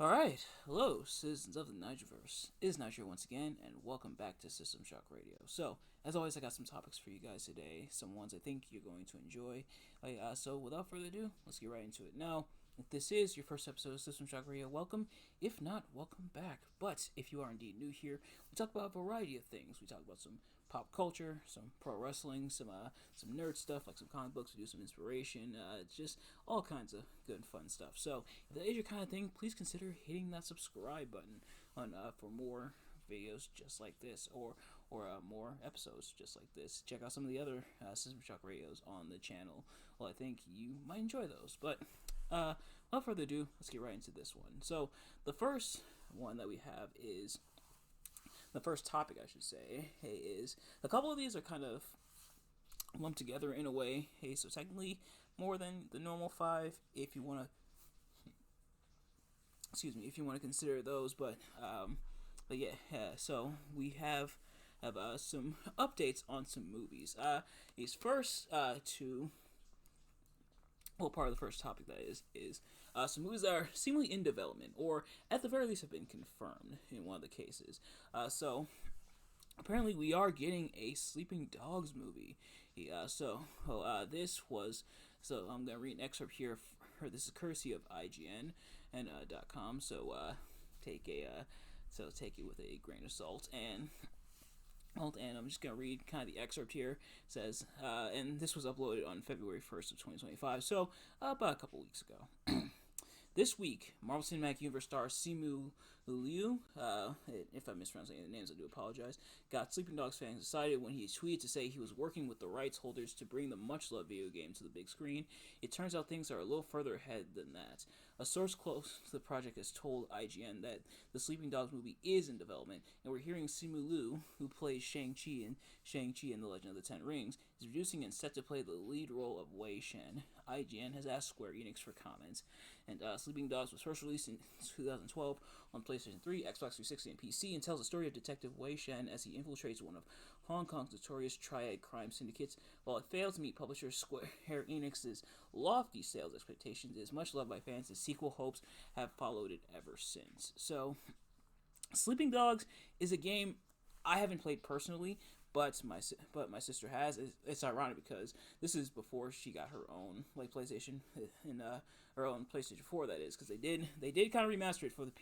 Alright, hello, citizens of the Nigerverse. It is Niger once again, and welcome back to System Shock Radio. So, as always, I got some topics for you guys today, some ones I think you're going to enjoy. So, without further ado, let's get right into it. Now, if this is your first episode of System Shock Radio, welcome. If not, welcome back. But if you are indeed new here, we talk about a variety of things. We talk about some pop culture, some pro wrestling, some nerd stuff like some comic books. We do some inspiration, just all kinds of good and fun stuff. So if that is your kind of thing, please consider hitting that subscribe button for more videos just like this, or more episodes just like this. Check out some of the other System Shock radios on the channel. Well, I think you might enjoy those. But without further ado, let's get right into this one. So the first one that we have is the first topic, I should say, is a couple of these are kind of lumped together in a way. Hey, so technically more than the normal five, if you want to, if you want to consider those. But yeah, so we have some updates on some movies. These first two, well, part of the first topic that is some movies that are seemingly in development, or at the very least have been confirmed in one of the cases. So apparently we are getting a Sleeping Dogs movie. This was, so I'm gonna read an excerpt here. This is courtesy of IGN and .com. Take it with a grain of salt. And I'm just gonna read kind of the excerpt here. It says, and this was uploaded on February 1st of 2025, so about a couple weeks ago. This week, Marvel Cinematic Universe star Simu Liu, if I'm mispronouncing the names, I do apologize, got Sleeping Dogs fans excited when he tweeted to say he was working with the rights holders to bring the much-loved video game to the big screen. It turns out things are a little further ahead than that. A source close to the project has told IGN that the Sleeping Dogs movie is in development, and we're hearing Simu Liu, who plays Shang-Chi in The Legend of the Ten Rings, is producing and set to play the lead role of Wei Shen. IGN has asked Square Enix for comments. And Sleeping Dogs was first released in 2012 on PlayStation 3, Xbox 360, and PC, and tells the story of Detective Wei Shen as he infiltrates one of Hong Kong's notorious triad crime syndicates. While it failed to meet publisher Square Enix's lofty sales expectations, it is much loved by fans, and sequel hopes have followed it ever since. So, Sleeping Dogs is a game I haven't played personally, but my sister has. It's ironic because this is before she got her own PlayStation, and her own PlayStation 4, that is, because they did kind of remaster it for the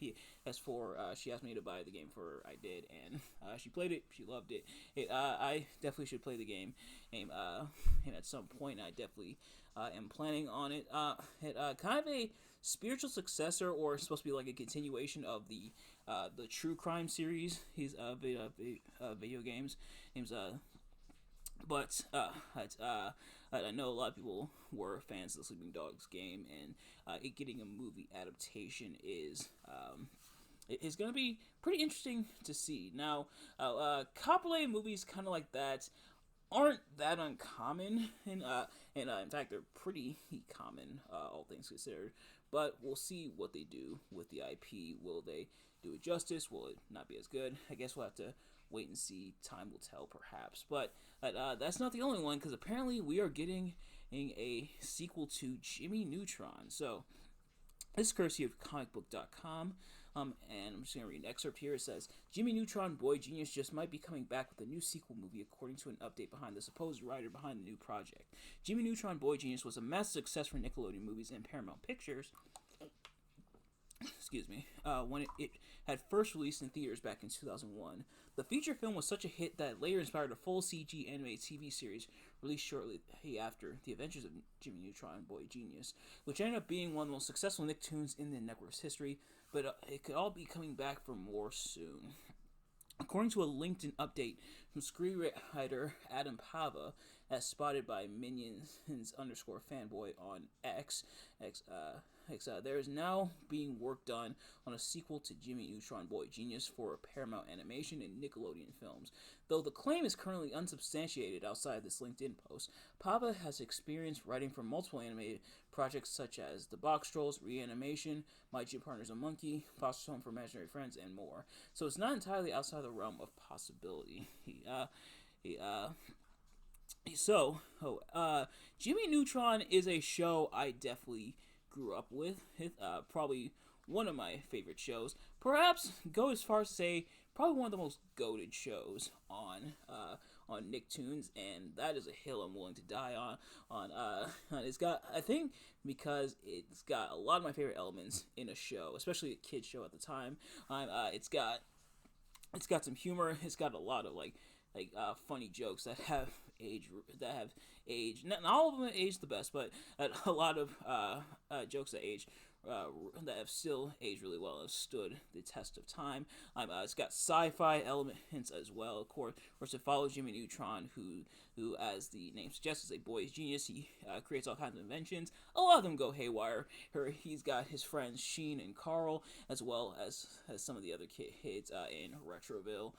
PS4. She asked me to buy the game for her. I did, and she played it. She loved it. I definitely should play the game, and at some point I definitely am planning on it. Kind of a spiritual successor, or supposed to be like a continuation of the true crime series. He's video games. But I know a lot of people were fans of the Sleeping Dogs game, and it getting a movie adaptation is going to be pretty interesting to see. Now, cop-related movies kind of like that aren't that uncommon, and in fact they're pretty common, all things considered. But we'll see what they do with the IP. Will they do it justice? Will it not be as good? I guess we'll have to wait and see. Time will tell, perhaps. But that's not the only one, because apparently we are getting a sequel to Jimmy Neutron. So this is courtesy of comicbook.com. And I'm just going to read an excerpt here. It says, Jimmy Neutron Boy Genius just might be coming back with a new sequel movie, according to an update behind the supposed writer behind the new project. Jimmy Neutron Boy Genius was a massive success for Nickelodeon Movies and Paramount Pictures, when it had first released in theaters back in 2001. The feature film was such a hit that it later inspired a full CG animated TV series released shortly after, The Adventures of Jimmy Neutron Boy Genius, which ended up being one of the most successful Nicktoons in the network's history, but it could all be coming back for more soon. According to a LinkedIn update from screenwriter Adam Pava, as spotted by Minions _fanboy on X, there is now being work done on a sequel to Jimmy Neutron Boy Genius for Paramount Animation and Nickelodeon Films. Though the claim is currently unsubstantiated outside this LinkedIn post, Pava has experience writing for multiple animated projects such as The Box Trolls, Reanimation, My Gym Partner's a Monkey, Foster Home for Imaginary Friends, and more. So it's not entirely outside the realm of possibility. Jimmy Neutron is a show I definitely grew up with. Probably one of my favorite shows. Perhaps go as far as to say probably one of the most goated shows on Nicktoons, and that is a hill I'm willing to die on. It's got, I think, because it's got a lot of my favorite elements in a show, especially a kids show at the time. It's got some humor. It's got a lot of funny jokes that have aged. Not all of them have aged the best, but a lot of jokes that that have still aged really well, have stood the test of time. It's got sci-fi elements as well. Of course, to follow Jimmy Neutron, who, as the name suggests, is a boy's genius. He creates all kinds of inventions. A lot of them go haywire. He's got his friends Sheen and Carl, as well as some of the other kids in Retroville.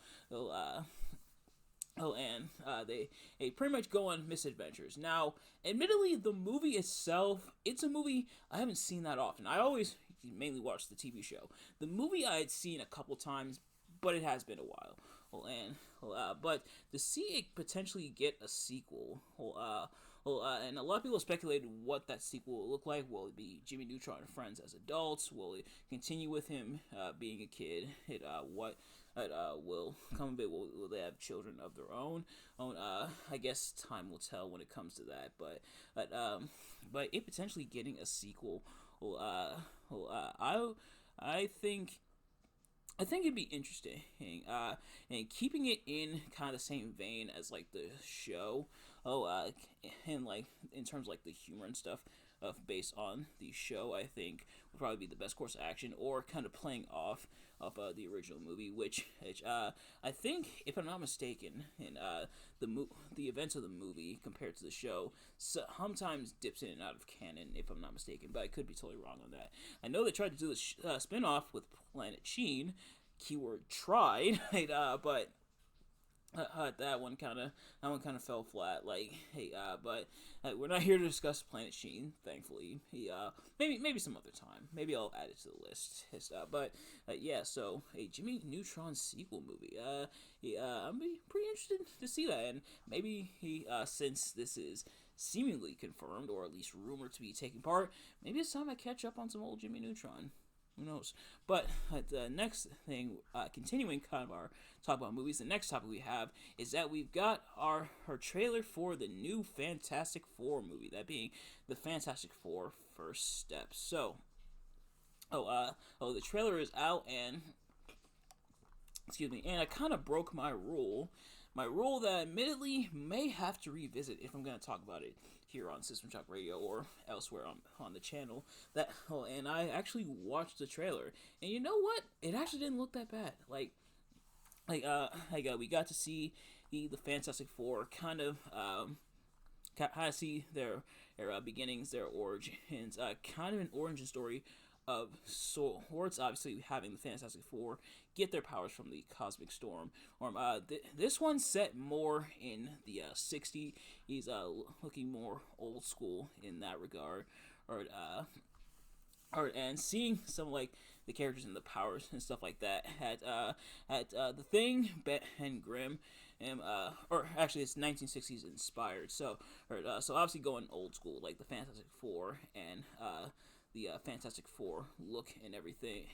They pretty much go on misadventures. Now, admittedly, the movie itself, it's a movie I haven't seen that often. I always mainly watch the TV show. The movie I had seen a couple times, but it has been a while. But to see it potentially get a sequel, and a lot of people speculated what that sequel will look like. Will it be Jimmy Neutron and friends as adults? Will it continue with him being a kid? Will come a bit. Will they have children of their own? I guess time will tell when it comes to that. But it potentially getting a sequel. I think it'd be interesting, and keeping it in kind of the same vein as like the show. And like in terms of like the humor and stuff based on the show, I think would probably be the best course of action, or kind of playing off of the original movie, which I think, if I'm not mistaken, in the events of the movie compared to the show, sometimes dips in and out of canon, if I'm not mistaken, but I could be totally wrong on that. I know they tried to do the spin-off with Planet Sheen, keyword tried, but that one kind of fell flat. But we're not here to discuss Planet Sheen, thankfully. Maybe some other time. Maybe I'll add it to the list. So a Jimmy Neutron sequel movie. I'm pretty interested to see that, and maybe since this is seemingly confirmed, or at least rumored to be taking part, maybe it's time I catch up on some old Jimmy Neutron. Who knows? But the next thing, continuing kind of our talk about movies, the next topic we have is that we've got our trailer for the new Fantastic Four movie, that being the Fantastic Four First Steps. So, the trailer is out, and I kind of broke my rule that admittedly may have to revisit if I'm going to talk about it here on System Shock Radio or elsewhere on the channel. And I actually watched the trailer, and you know what? It actually didn't look that bad. We got to see the Fantastic Four kind of see their beginnings, their origins, kind of an origin story of sorts. Obviously, having the Fantastic Four get their powers from the Cosmic Storm. This one's set more in the 60s. He's looking more old school in that regard. And seeing some like the characters and the powers and stuff like that at the Thing, Ben Grimm, or actually it's 1960s inspired. So obviously going old school, like the Fantastic Four and the Fantastic Four look and everything.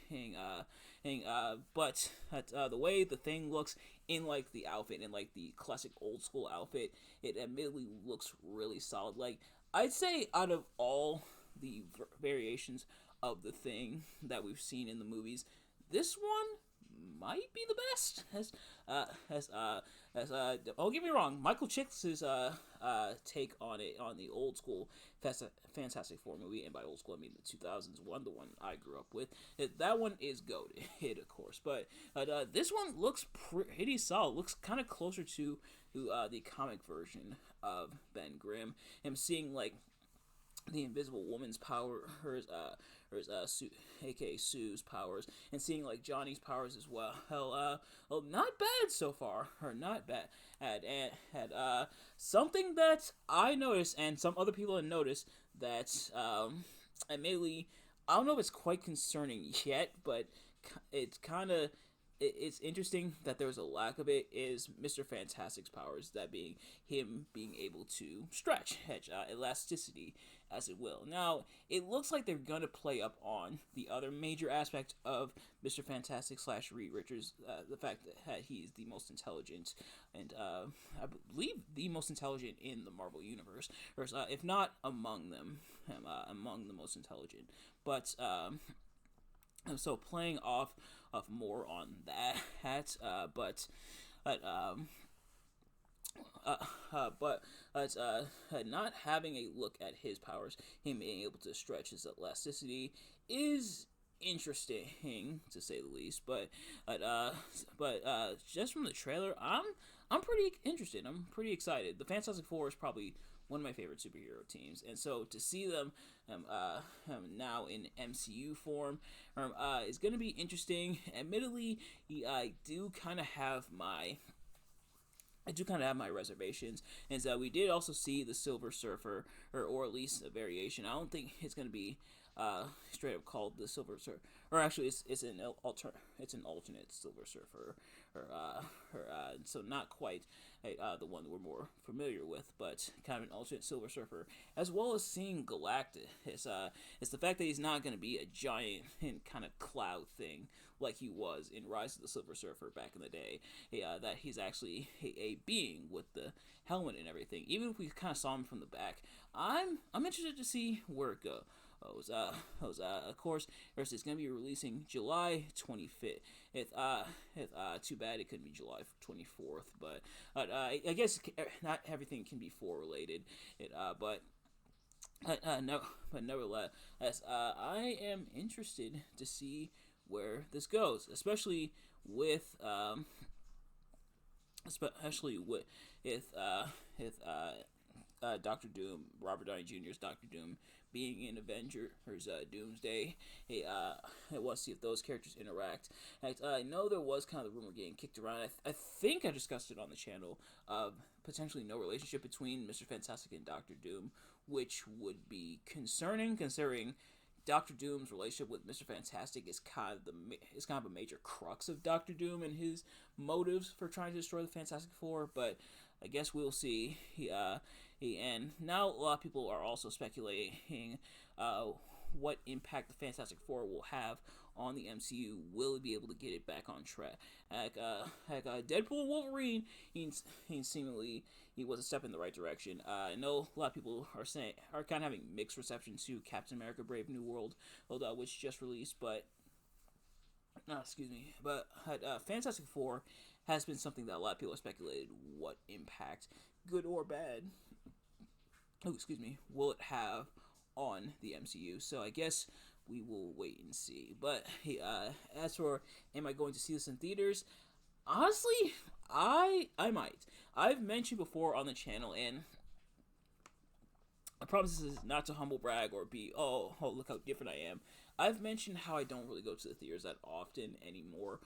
But the way the Thing looks in like the outfit, and like the classic old school outfit, it admittedly looks really solid. Like, I'd say out of all the variations of the Thing that we've seen in the movies, this one might be the best. Don't get me wrong, Michael Chiklis' take on it, on the old school Fantastic Four movie, and by old school I mean the 2000s one, the one I grew up with. That one is goated, of course, but this one looks pretty solid. Looks kind of closer to the comic version of Ben Grimm. Him seeing like the Invisible Woman's power, aka Sue's powers, and seeing like Johnny's powers as well. Not bad so far, or not bad. And something that I noticed, and some other people have noticed, that admittedly, I don't know if it's quite concerning yet, but it's kind of. It's interesting that there's a lack of it, is Mr. Fantastic's powers, that being him being able to stretch, elasticity, as it will. Now, it looks like they're gonna play up on the other major aspect of Mr. Fantastic slash Reed Richards, the fact that he's the most intelligent and I believe the most intelligent in the Marvel universe, or if not among them, among the most intelligent. But so playing off of more on that, but not having a look at his powers, him being able to stretch his elasticity is interesting to say the least. Just from the trailer, I'm pretty interested. I'm pretty excited. The Fantastic Four is probably one of my favorite superhero teams, and so to see them now in MCU form is going to be interesting. Admittedly, I do kind of have my reservations, and so we did also see the Silver Surfer, or at least a variation. I don't think it's going to be straight up called the Silver Surfer, or actually it's an alternate Silver Surfer, so not quite the one that we're more familiar with, but kind of an alternate Silver Surfer, as well as seeing Galactus. It's the fact that he's not going to be a giant and kind of cloud thing like he was in Rise of the Silver Surfer back in the day. That he's actually a being with the helmet and everything. Even if we kind of saw him from the back, I'm interested to see where it goes. Of course, it's going to be releasing July 25th. Too bad it couldn't be July 24th, but I guess not everything can be 4 related. Nevertheless, I am interested to see where this goes, especially with Doctor Doom, Robert Downey Jr.'s Doctor Doom, being in Avengers Doomsday. I want to see if those characters interact. I know there was kind of the rumor getting kicked around. I think I discussed it on the channel of potentially no relationship between Mr. Fantastic and Doctor Doom, which would be concerning considering Doctor Doom's relationship with Mr. Fantastic is kind of a major crux of Doctor Doom and his motives for trying to destroy the Fantastic Four. But I guess we'll see. And now a lot of people are also speculating what impact the Fantastic Four will have on the MCU. Will it be able to get it back on track? Deadpool Wolverine, he seemingly he was a step in the right direction. I know a lot of people are kind of having mixed reception to Captain America: Brave New World, which just released, but Fantastic Four has been something that a lot of people have speculated what impact, good or bad, will it have on the MCU. So I guess we will wait and see. But as for am I going to see this in theaters? Honestly, I might. I've mentioned before on the channel, and I promise this is not to humble brag or be, oh, look how different I am. I've mentioned how I don't really go to the theaters that often anymore,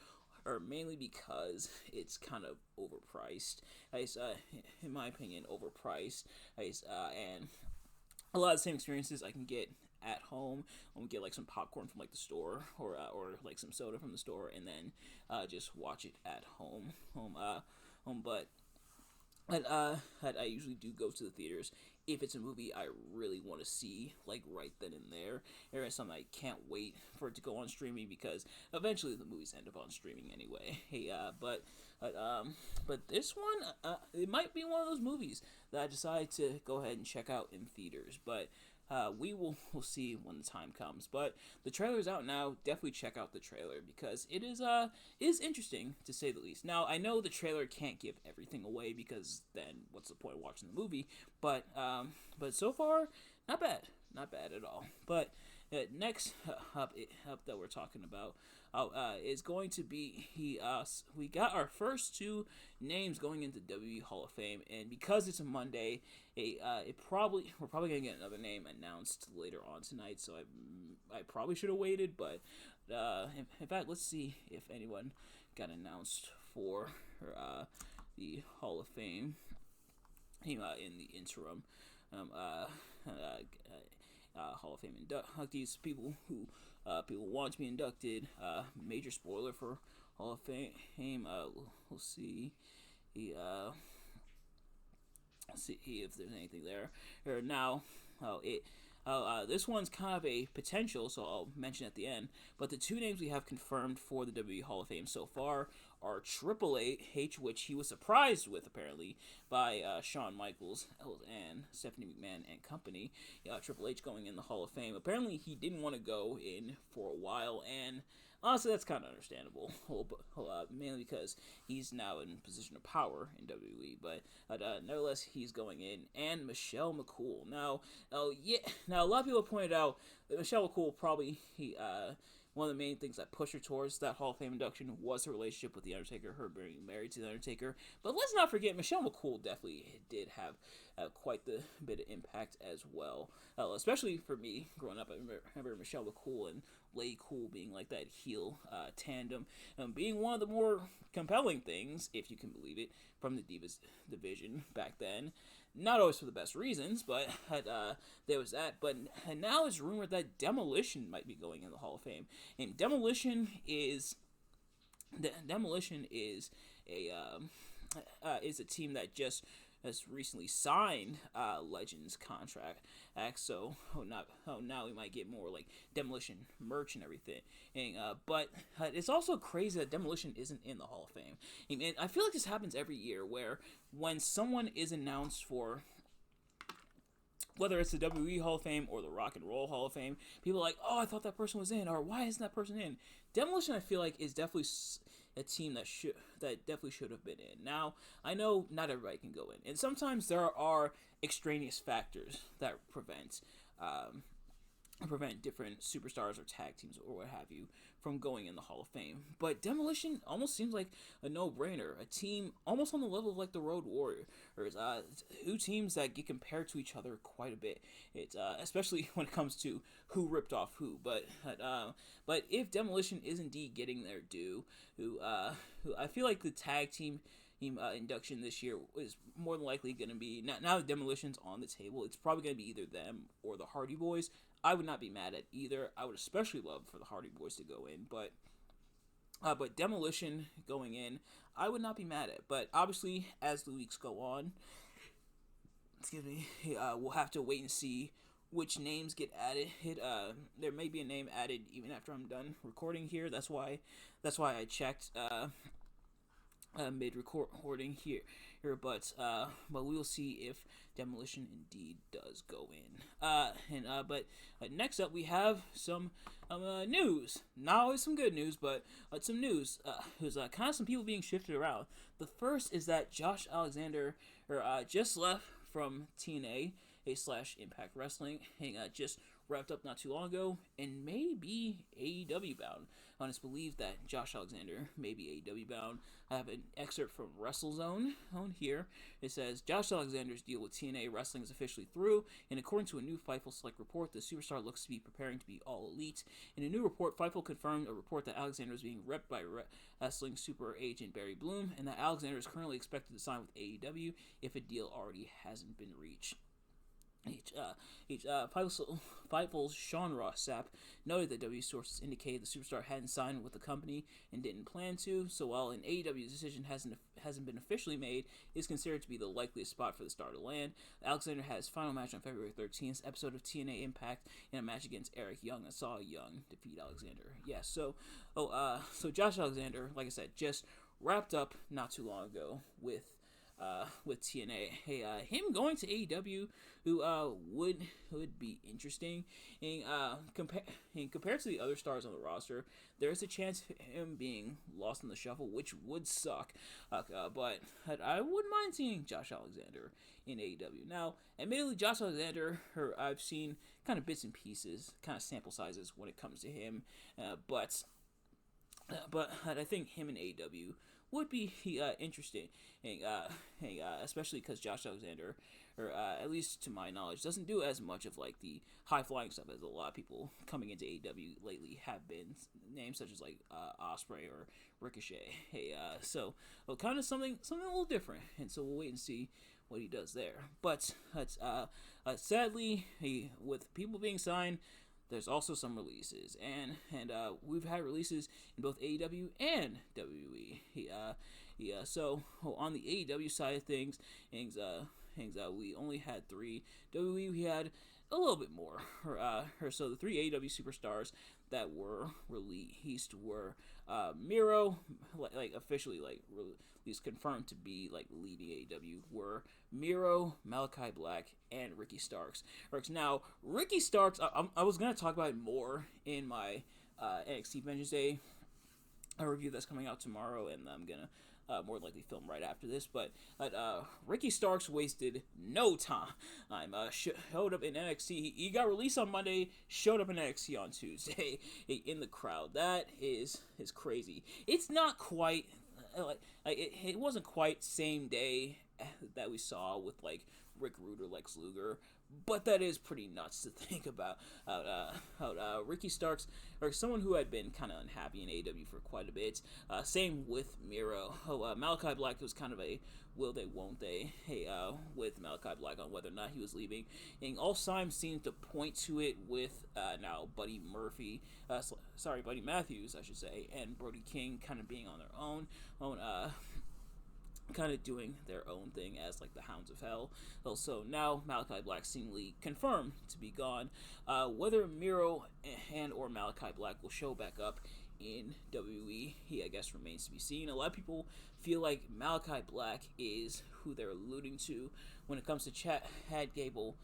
or mainly because it's kind of overpriced. In my opinion, overpriced. And a lot of the same experiences I can get at home. I'm gonna get like some popcorn from like the store, or like some soda from the store, and then just watch it at home. But I usually do go to the theaters if it's a movie I really want to see, like right then and there. Or it's something I can't wait for it to go on streaming, because eventually the movies end up on streaming anyway. But this one, it might be one of those movies that I decide to go ahead and check out in theaters. But we'll see when the time comes. But the trailer's out now. Definitely check out the trailer, because it is interesting to say the least. Now I know the trailer can't give everything away, because then what's the point of watching the movie? But so far, not bad at all. But next up that we're talking about is going to be we got our first 2 names going into WWE Hall of Fame, and because it's a Monday, we're probably gonna get another name announced later on tonight. So I probably should have waited, but in fact, let's see if anyone got announced for the Hall of Fame in the interim. Hall of Fame inductees, people who people want to be inducted. Major spoiler for Hall of Fame. We'll see. See if there's anything there. Now, This one's kind of a potential, so I'll mention at the end. But the two names we have confirmed for the WWE Hall of Fame so far are Triple H, which he was surprised with apparently by Shawn Michaels and Stephanie McMahon and company. Triple H going in the Hall of Fame. Apparently, he didn't want to go in for a while, and honestly, that's kind of understandable, mainly because he's now in a position of power in WWE. But nevertheless, he's going in, and Michelle McCool. Now, now a lot of people have pointed out that Michelle McCool probably one of the main things that pushed her towards that Hall of Fame induction was her relationship with The Undertaker, her being married to The Undertaker. But let's not forget, Michelle McCool definitely did have quite the bit of impact as well. Especially for me, growing up, I remember Michelle McCool and Lay Cool being like that heel tandem, being one of the more compelling things, if you can believe it, from the Divas division back then. Not always for the best reasons, but there was that. But now it's rumored that Demolition might be going in the Hall of Fame, and Demolition is a team that just has recently signed Legends contract. So now we might get more like Demolition merch and everything. But it's also crazy that Demolition isn't in the Hall of Fame. And I feel like this happens every year, where when someone is announced for, whether it's the WWE Hall of Fame or the Rock and Roll Hall of Fame, people are like, oh, I thought that person was in, or why isn't that person in? Demolition, I feel like, is definitely a team that definitely should have been in. Now, I know not everybody can go in, and sometimes there are extraneous factors that prevent different superstars or tag teams or what have you from going in the Hall of Fame. But Demolition almost seems like a no-brainer. A team almost on the level of like the Road Warriors. Two teams that get compared to each other quite a bit. It's especially when it comes to who ripped off who. But if Demolition is indeed getting their due, who I feel like the tag team induction this year is more than likely going to be, now that Demolition's on the table, it's probably going to be either them or the Hardy Boys. I would not be mad at either. I would especially love for the Hardy Boys to go in, but Demolition going in, I would not be mad at. But obviously, as the weeks go on, we'll have to wait and see which names get added. There may be a name added even after I'm done recording here. That's why I checked mid recording here. But we will see if Demolition indeed does go in. But next up we have some news. Not always some good news, but some news. There's kind of some people being shifted around. The first is that Josh Alexander just left from TNA / Impact Wrestling, and just wrapped up not too long ago, and may be AEW bound. It's believed that Josh Alexander may be AEW bound. I have an excerpt from WrestleZone on here. It says, Josh Alexander's deal with TNA Wrestling is officially through, and according to a new Fightful Select report, the superstar looks to be preparing to be All Elite. In a new report, Fightful confirmed a report that Alexander is being repped by wrestling super agent Barry Bloom, and that Alexander is currently expected to sign with AEW if a deal already hasn't been reached. Fightful's Sean Ross Sapp noted that W sources indicated the superstar hadn't signed with the company and didn't plan to, so while an AEW's decision hasn't been officially made, it is considered to be the likeliest spot for the star to land. Alexander had his final match on February 13th episode of TNA Impact in a match against Eric Young that saw Young defeat Alexander. So Josh Alexander, like I said, just wrapped up not too long ago with TNA. Him going to AEW, who would be interesting. And compared to the other stars on the roster, there's a chance of him being lost in the shuffle, which would suck. But I wouldn't mind seeing Josh Alexander in AEW. Now, admittedly, Josh Alexander, I've seen kind of bits and pieces, kind of sample sizes when it comes to him. But I think him in AEW would be interesting, especially because Josh Alexander, or at least to my knowledge, doesn't do as much of like the high flying stuff as a lot of people coming into AEW lately have been. Names such as like Ospreay or Ricochet. So kind of something a little different, and so we'll wait and see what he does there. But sadly, with people being signed, there's also some releases, and we've had releases in both AEW and WWE. So on the AEW side of things, we only had 3. WWE, we had a little bit more. So the three AEW superstars that were released were Miro, like officially like at least confirmed to be like leading AEW, were Miro, Malachi Black, and Ricky Starks. Now Ricky Starks, I was gonna talk about it more in my NXT Vengeance Day a review that's coming out tomorrow, and I'm gonna more likely film right after this. But Ricky Starks wasted no time. Showed up in NXT. He got released on Monday. Showed up in NXT on Tuesday in the crowd. That is crazy. It's not quite it wasn't quite same day that we saw with like Rick Rude or Lex Luger, but that is pretty nuts to think about. Ricky Starks, or someone who had been kind of unhappy in AEW for quite a bit. Same with Miro. Malachi Black was kind of a will they, won't they? With Malachi Black on whether or not he was leaving. And all signs seem to point to it with now Buddy Matthews, I should say, and Brody King kind of being on their own kind of doing their own thing as like the Hounds of Hell. Also, now Malachi Black seemingly confirmed to be gone. Whether Miro and or Malachi Black will show back up in WWE, he I guess remains to be seen. A lot of people feel like Malachi Black is who they're alluding to when it comes to Chad Gable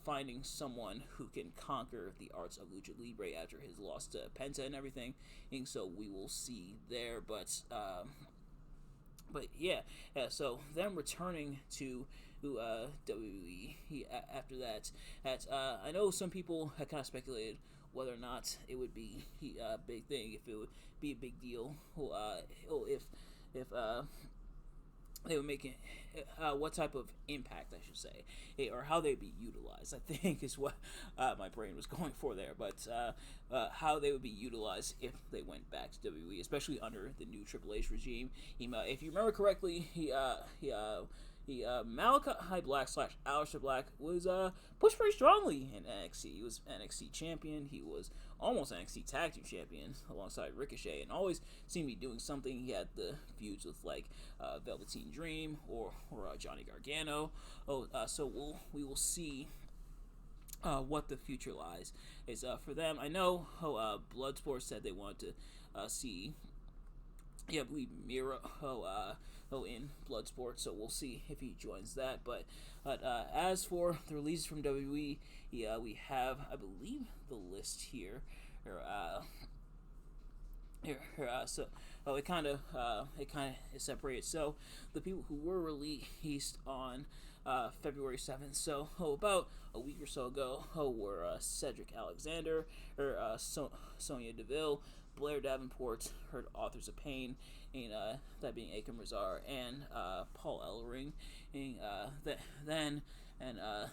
finding someone who can conquer the arts of Lucha Libre after his loss to Penta and everything. And so we will see there, but yeah, so them returning to WWE after that. I know some people had kind of speculated whether or not it would be a big thing, if it would be a big deal, if they would make it, what type of impact, I should say, or how they'd be utilized, I think is what my brain was going for there. But how they would be utilized if they went back to WWE, especially under the new Triple H regime. If you remember correctly, Malachi Black / Aleister Black was pushed pretty strongly in NXT. He was NXT champion. He was almost NXT tag team champion alongside Ricochet, and always seemed to be doing something. He had the feuds with like Velveteen Dream or Johnny Gargano. So we will see what the future lies is for them. I know Bloodsport said they wanted to see. I believe Miro in Bloodsport, so we'll see if he joins that. But as for the releases from WWE, we have, I believe, the list here. So it kind of is separated. So the people who were released on February 7th, so about a week or so ago, were Cedric Alexander, Sonya Deville, Blair Davenport, heard Authors of Pain, and that being Akam Razar, and Paul Ellering. And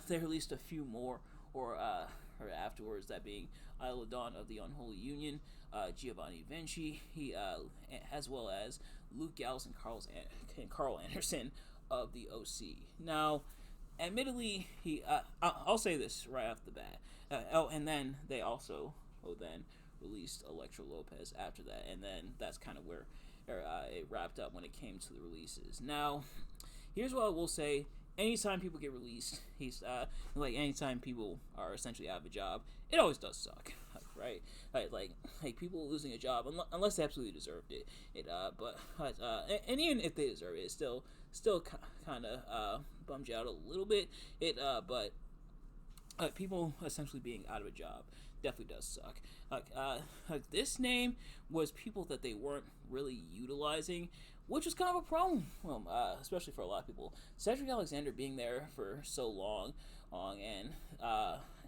they released a few more, or afterwards, that being Isla Dawn of the Unholy Union, Giovanni Vinci, as well as Luke Gallows and Carl Anderson of the OC. Now, admittedly, I'll say this right off the bat. And then they also released Elektra Lopez after that, and then that's kind of where it wrapped up when it came to the releases. Now, here's what I will say: anytime people get released, anytime people are essentially out of a job, it always does suck, right? Like people losing a job, unless they absolutely deserved it. And even if they deserve it, it's still kind of bums you out a little bit. But people essentially being out of a job definitely does suck. This name was people that they weren't really utilizing, which was kind of a problem, especially for a lot of people. Cedric Alexander being there for so long,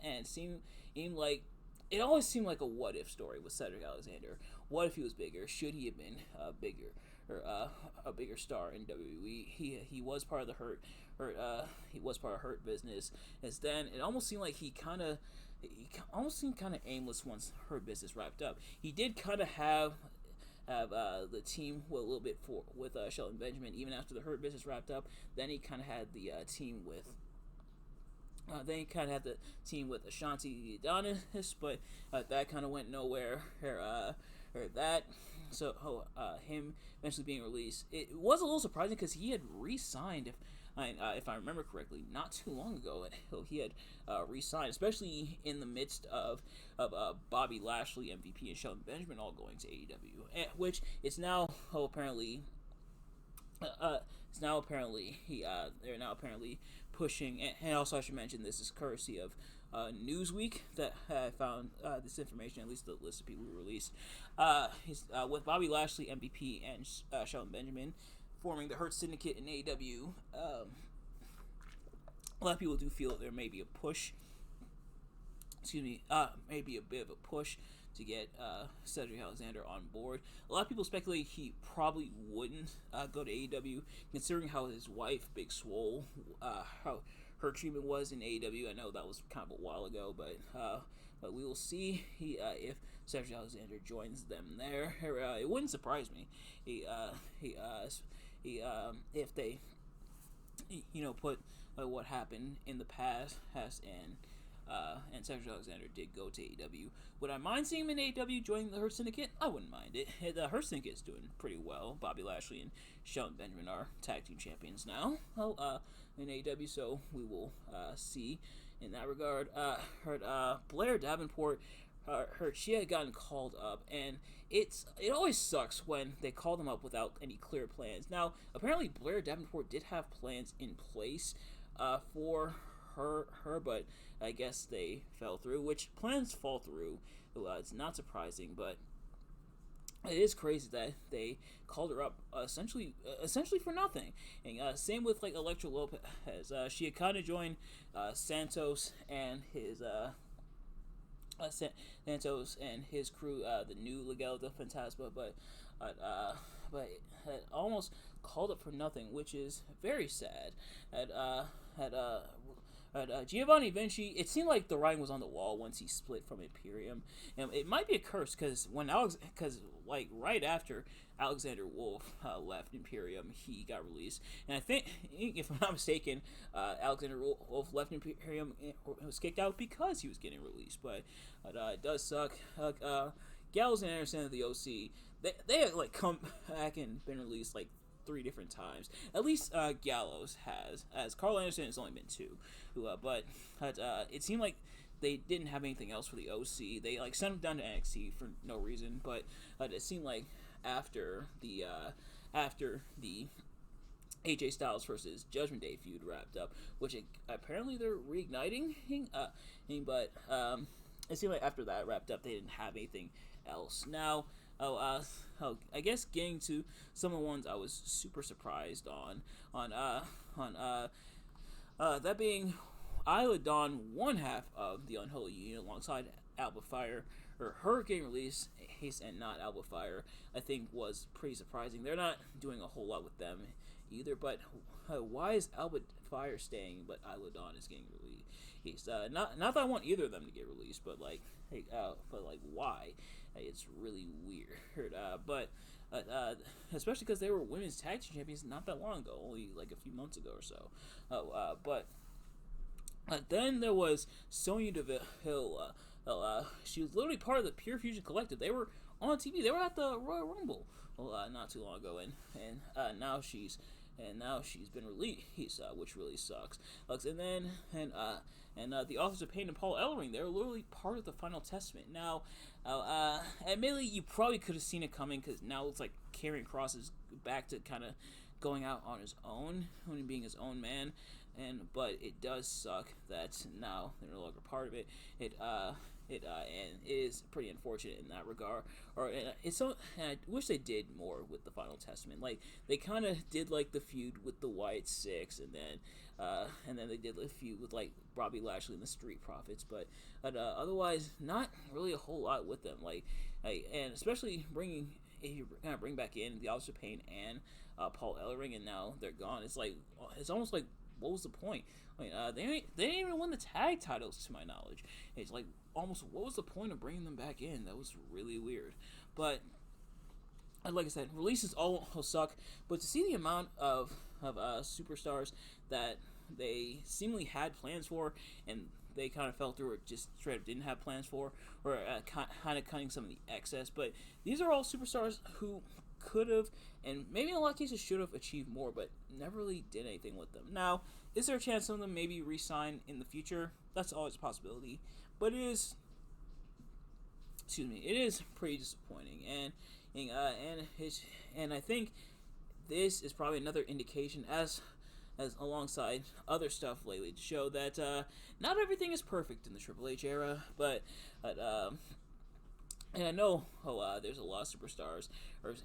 and seemed like it always seemed like a what if story with Cedric Alexander. What if he was bigger? Should he have been bigger, or a bigger star in WWE? He was part of the Hurt Business. As then it almost seemed like he almost seemed kind of aimless once Hurt Business wrapped up. He did kind of have the team a little bit with Shelton Benjamin even after the Hurt Business wrapped up. Then he kind of had the team with. Then he kind of had the team with Ashanti Adonis, but that kind of went nowhere. Him eventually being released, it was a little surprising because he had re-signed, if I remember correctly, not too long ago, he had re-signed, especially in the midst of Bobby Lashley, MVP, and Shelton Benjamin all going to AEW, which it's now apparently. It's now apparently they're now apparently pushing, and also I should mention this is courtesy of Newsweek that I found this information, at least the list of people who released. With Bobby Lashley, MVP, and Shelton Benjamin forming the Hurt Syndicate in AEW. A lot of people do feel that there may be a push. Maybe a bit of a push to get Cedric Alexander on board. A lot of people speculate he probably wouldn't go to AEW, considering how his wife, Big Swole, how her treatment was in AEW. I know that was kind of a while ago, but we will see if Cedric Alexander joins them there. It wouldn't surprise me. If they, put what happened in the past and Cedric Alexander did go to AEW. Would I mind seeing him in AEW joining the Hurt Syndicate? I wouldn't mind it. The Hurt Syndicate is doing pretty well. Bobby Lashley and Shelton Benjamin are tag team champions now in AEW, so we will see in that regard. Blair Davenport, she had gotten called up, and it always sucks when they call them up without any clear plans. Now, apparently Blair Davenport did have plans in place for her, but I guess they fell through, which plans fall through. It's not surprising, but it is crazy that they called her up essentially for nothing. And same with like Elektra Lopez. She had kind of joined Santos and his crew, the new Legado del Fantasma, but had almost called up for nothing, which is very sad. Giovanni Vinci, it seemed like the writing was on the wall once he split from Imperium, and it might be a curse because right after Alexander Wolf left Imperium, he got released, and I think, if I'm not mistaken, Alexander Wolf left Imperium and was kicked out because he was getting released. But it does suck. Gallows and Anderson of the OC, they had come back and been released 3 different times. At least Gallows has, as Carl Anderson has only been 2. But it seemed like they didn't have anything else for the OC. They sent him down to NXT for no reason. But it seemed like after the AJ Styles versus Judgment Day feud wrapped up, which apparently they're reigniting. But it seemed like after that wrapped up, they didn't have anything else. Now, I guess getting to some of the ones I was super surprised on that being Isla Dawn, one half of the Unholy Union, alongside Alba Fire, or her getting released, Haste and not Alba Fire, I think was pretty surprising. They're not doing a whole lot with them either, but why is Alba Fire staying, but Isla Dawn is getting released? Not that I want either of them to get released, but why? It's really weird. But especially because they were women's tag team champions not that long ago, only a few months ago or so. But then there was Sonya Deville. She was literally part of the Pure Fusion Collective. They were on TV. They were at the Royal Rumble not too long ago, and now she's been released, which really sucks. And the Authors of Pain and Paul Ellering, they're literally part of the Final Testament. Now, admittedly, you probably could have seen it coming, because now it's Karrion Kross is back to kind of going out on his own, being his own man. But it does suck that now they're no longer part of it. And it is pretty unfortunate in that regard. And I wish they did more with the Final Testament. They kind of did the feud with the Wyatt Six, and then they did the feud with Bobby Lashley and the Street Profits. But otherwise, not really a whole lot with them. And especially if you're gonna bring back in the Authors of Pain and Paul Ellering, and now they're gone. It's almost what was the point? They didn't even win the tag titles, to my knowledge. It's almost, what was the point of bringing them back in? That was really weird. But like I said, releases all suck. But to see the amount of superstars that they seemingly had plans for, and they kind of fell through, or just straight up didn't have plans for, or kind of cutting some of the excess. But these are all superstars who could have, and maybe in a lot of cases should have achieved more, but never really did anything with them. Now, is there a chance some of them maybe re-sign in the future? That's always a possibility, but it is, it is pretty disappointing, and I think this is probably another indication, as alongside other stuff lately, to show that not everything is perfect in the Triple H era, but and I know there's a lot of superstars,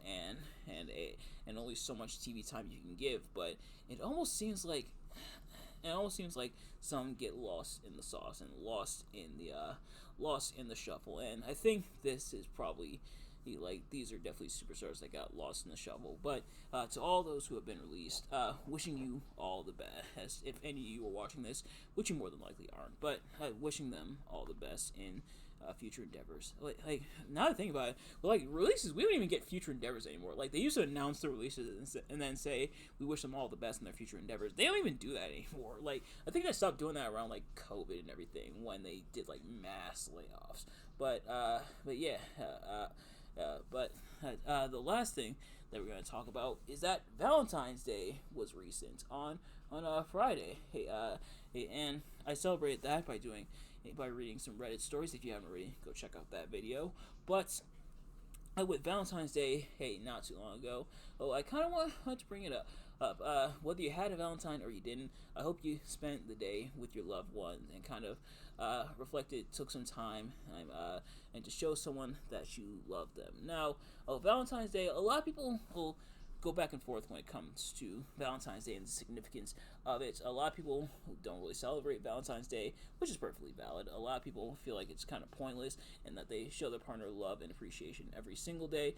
and only so much TV time you can give, but it almost seems like some get lost in the sauce and lost in the shuffle, and I think this is probably, these are definitely superstars that got lost in the shuffle. But to all those who have been released, wishing you all the best. If any of you are watching this, which you more than likely aren't, but wishing them all the best in future endeavors. Like now that I think about it, releases, we don't even get future endeavors anymore. Like, they used to announce the releases and then say we wish them all the best in their future endeavors. They don't even do that anymore. Like, I think they stopped doing that around like COVID and everything, when they did like mass layoffs. But yeah. The last thing that we're going to talk about is that Valentine's Day was recent on Friday. And I celebrated that by reading some Reddit stories. If you haven't already, go check out that video. But with Valentine's Day, not too long ago, I kind of want to bring it up. Whether you had a Valentine or you didn't, I hope you spent the day with your loved ones and kind of reflected, took some time, and to show someone that you love them. Now, Valentine's Day, a lot of people will go back and forth when it comes to Valentine's Day and the significance of it. A lot of people don't really celebrate Valentine's Day, which is perfectly valid. A lot of people feel like it's kind of pointless and that they show their partner love and appreciation every single day,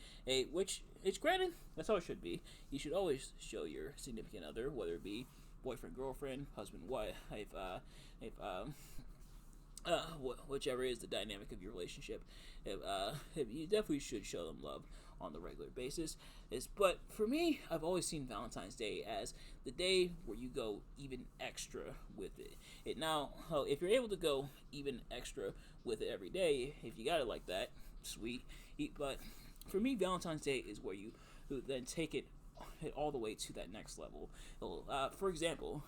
which it's granted, that's how it should be. You should always show your significant other, whether it be boyfriend, girlfriend, husband, wife, whichever is the dynamic of your relationship, you definitely should show them love on the regular basis. But for me, I've always seen Valentine's Day as the day where you go even extra with it. Now, if you're able to go even extra with it every day, if you got it like that, sweet. But for me, Valentine's Day is where you then take it all the way to that next level. For example,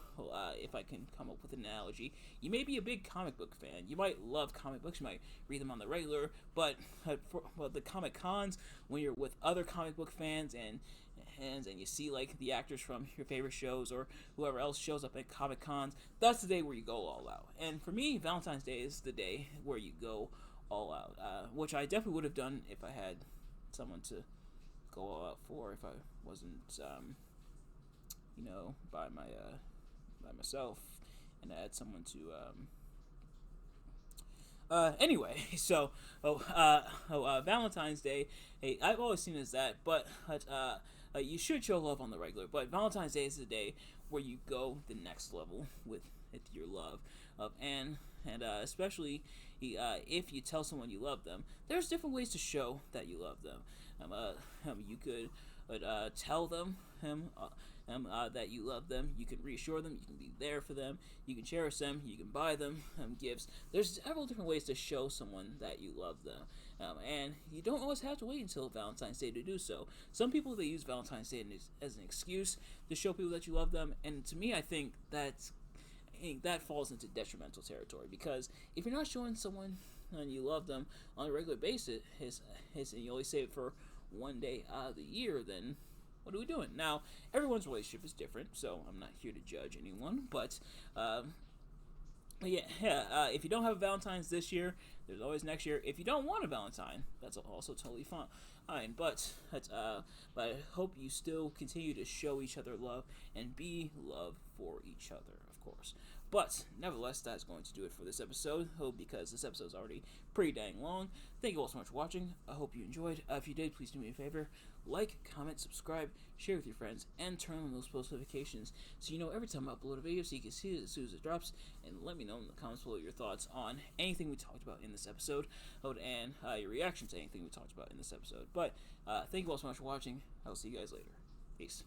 if I can come up with an analogy, you may be a big comic book fan. You might love comic books. You might read them on the regular, but for the Comic Cons, when you're with other comic book fans and you see like the actors from your favorite shows or whoever else shows up at Comic Cons, that's the day where you go all out. And for me, Valentine's Day is the day where you go all out, which I definitely would have done if I had someone to go all out for, if I wasn't by myself and I had someone to anyway. So Valentine's Day, I've always seen it as that, but you should show love on the regular, but Valentine's Day is the day where you go the next level with your love, and especially if you tell someone you love them. There's different ways to show that you love them. You could tell them that you love them. You can reassure them. You can be there for them. You can cherish them. You can buy them gifts. There's several different ways to show someone that you love them, and you don't always have to wait until Valentine's Day to do so. Some people, they use Valentine's Day as an excuse to show people that you love them, and to me, I think that falls into detrimental territory, because if you're not showing someone and you love them on a regular basis, and you only save it for one day out of the year, then what are we doing? Now, everyone's relationship is different, so I'm not here to judge anyone, but if you don't have a Valentine's this year, there's always next year. If you don't want a Valentine, that's also totally fine. But I hope you still continue to show each other love and be love for each other, of course. But nevertheless, that's going to do it for this episode, because this episode is already pretty dang long. Thank you all so much for watching. I hope you enjoyed. If you did, please do me a favor. Like, comment, subscribe, share with your friends, and turn on those post notifications so you know every time I upload a video, so you can see it as soon as it drops. And let me know in the comments below your thoughts on anything we talked about in this episode, and your reaction to anything we talked about in this episode. But thank you all so much for watching. I will see you guys later. Peace.